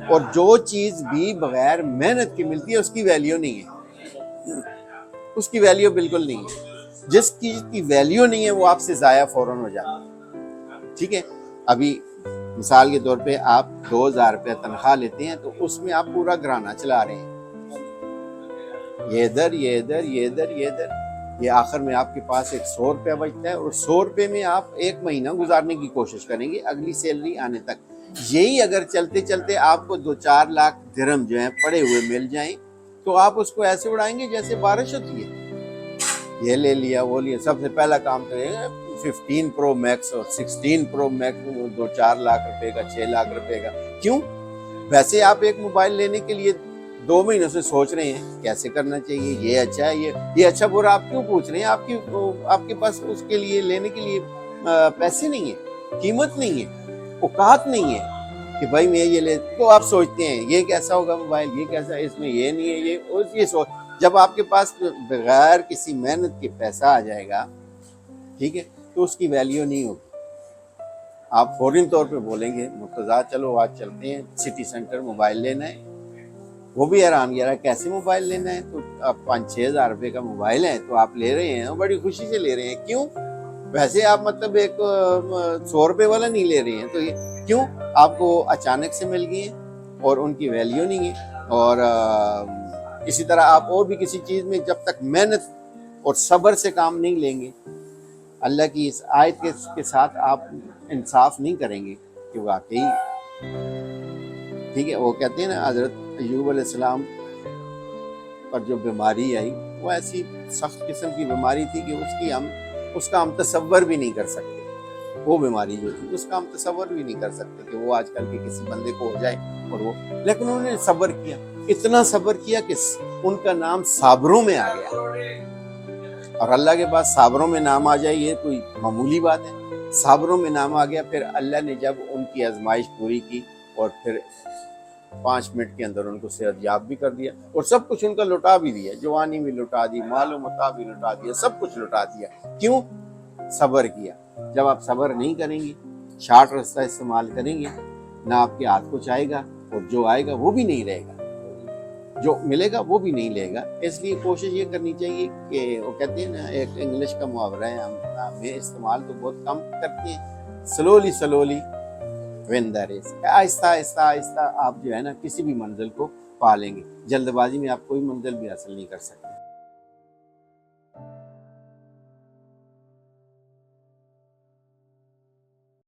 اور جو چیز بھی بغیر محنت کی ملتی ہے اس کی ویلیو نہیں ہے، اس کی ویلیو بالکل نہیں ہے۔ جس چیز کی ویلیو نہیں ہے وہ آپ سے ضائع فوراً ہو جاتی ہے، ٹھیک ہے۔ ابھی مثال کے طور پہ آپ 2000 روپے تنخواہ لیتے ہیں تو اس میں آپ پورا گھرانہ چلا رہے ہیں، یہ ادھر یہ ادھر یہ ادھر یہ ادھر، یہ آخر میں آپ کے پاس ایک 100 روپیہ بچتا ہے، اور 100 روپے میں آپ ایک مہینہ گزارنے کی کوشش کریں گے اگلی سیلری آنے تک۔ یہی اگر چلتے چلتے آپ کو 2-4 لاکھ درہم جو ہیں پڑے ہوئے مل جائیں تو آپ اس کو ایسے اڑائیں گے جیسے بارش ہوتی ہے۔ یہ لے لیا وہ لیا، سب سے پہلا کام تو یہ 15 پرو میکس اور 16 پرو میکس 2-4 لاکھ روپے کا 6 لاکھ روپے کا، کیوں؟ ویسے آپ ایک موبائل لینے کے لیے 2 مہینوں سے سوچ رہے ہیں کیسے کرنا چاہیے، یہ اچھا ہے یہ اچھا برا آپ کیوں پوچھ رہے ہیں؟ آپ کے پاس اس کے لیے لینے کے لیے پیسے نہیں ہیں، قیمت نہیں ہے، اوقات نہیں ہے کہ بھائی میں یہ لے، تو آپ سوچتے ہیں یہ کیسا ہوگا موبائل، یہ کیسا، اس میں یہ نہیں ہے، یہ سوچ۔ جب آپ کے پاس بغیر کسی محنت کے پیسہ آ جائے گا، ٹھیک ہے، تو اس کی ویلیو نہیں ہوگی۔ آپ فوراً طور پہ بولیں گے مرتضیٰ چلو آج چلتے ہیں سٹی سینٹر موبائل لینا ہے۔ وہ بھی حیران گیا کیسے موبائل لینا ہے، تو آپ 5-6 ہزار روپے کا موبائل ہے تو آپ لے رہے ہیں، بڑی خوشی سے لے رہے ہیں، کیوں؟ ویسے آپ مطلب ایک 100 روپے والا نہیں لے رہے ہیں، تو یہ کیوں؟ آپ کو اچانک سے مل گئی ہیں اور ان کی ویلیو نہیں ہے۔ اور اسی طرح آپ اور بھی کسی چیز میں جب تک محنت اور صبر سے کام نہیں لیں گے، اللہ کی اس آیت کے ساتھ آپ انصاف نہیں کریں گے کہ واقعی، ٹھیک ہے۔ وہ کہتے ہیں نا حضرت ایوب علیہ السلام پر جو بیماری آئی وہ ایسی سخت قسم کی بیماری تھی کہ اس کا ہم تصور بھی نہیں کر سکتے۔ وہ بیماری جو تھی اس کا ہم تصور بھی نہیں کر سکتے کہ وہ آج کل کے کسی بندے کو ہو جائے، اور وہ، لیکن انہوں نے صبر کیا، اتنا صبر کیا کہ ان کا نام صابروں میں آ گیا۔ اور اللہ کے پاس صابروں میں نام آ جائے یہ کوئی معمولی بات ہے؟ صابروں میں نام آ گیا۔ پھر اللہ نے جب ان کی آزمائش پوری کی اور پھر 5 منٹ کے اندر ان کو صحت یاب بھی کر دیا، اور سب کچھ ان کا لٹا بھی دیا، جوانی بھی لٹا دی، مال و متاع بھی لٹا دیا، سب کچھ لٹا دیا، کیوں؟ صبر کیا۔ جب آپ صبر نہیں کریں گے، شارٹ راستہ استعمال کریں گے، نہ آپ کے ہاتھ کچھ آئے گا، اور جو آئے گا وہ بھی نہیں رہے گا، جو ملے گا وہ بھی نہیں لے گا۔ اس لیے کوشش یہ کرنی چاہیے کہ وہ کہتے ہیں نا، ایک انگلش کا محاورہ ہے، ہم استعمال تو بہت کم کرتے ہیں، سلولی سلولی ون دا ریس، آہستہ آہستہ آہستہ آپ جو ہے نا کسی بھی منزل کو پا لیں گے۔ جلد بازی میں آپ کوئی منزل بھی حاصل نہیں کر سکتے۔